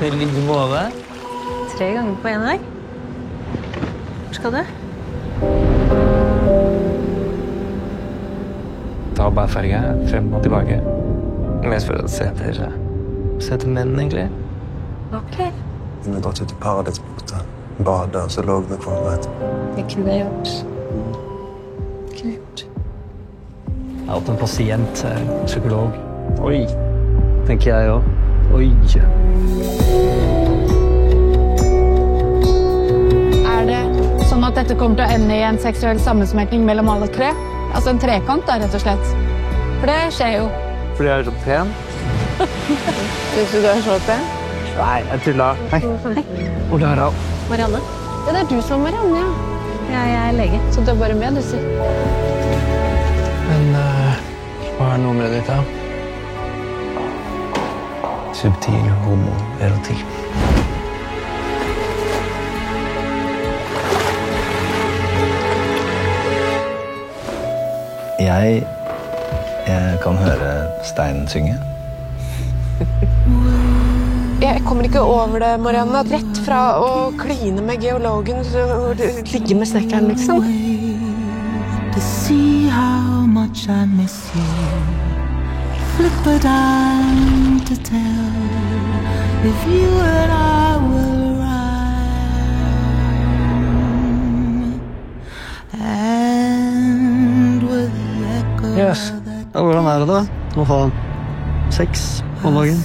I like måte. 3 ganger på en dag. Hvor skal du? Tar bare ferge frem og tilbake. Mest for å se etter menn, egentlig. Ok. Vi har gått ut I paradisbåten, badet, og så lå vi på en Det kunne jeg gjort. Kunne jeg gjort. Jeg har hatt en pasient, psykolog. Oi, tenker jeg også. Oi. Det sånn at dette kommer til å ende I en seksuell sammensmeltning mellom alle 3? Altså en trekant da, rett og slett. For det skjer jo. Fordi jeg så pen? Synes du så pen? Nei, jeg tuller. Hei. Ola Harald. Marianne? Ja, det du som er Marianne, ja. Ja, jeg lege. Så du bare med, du sier. Men hva nummeret ditt da? Subtil homoerotikk. Jeg kan høre Stein synge. Jeg kommer ikke over det, Marianne. Rett fra å kline med geologen og ligge med snekkeren, liksom. To see how much I miss you. Flip a dime to tell if you and I will rhyme. And with the echo Yes. Ja, hvordan det da? Å ha sex om dagen?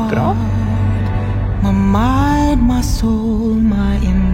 Bra? my mind, my soul, my emotions.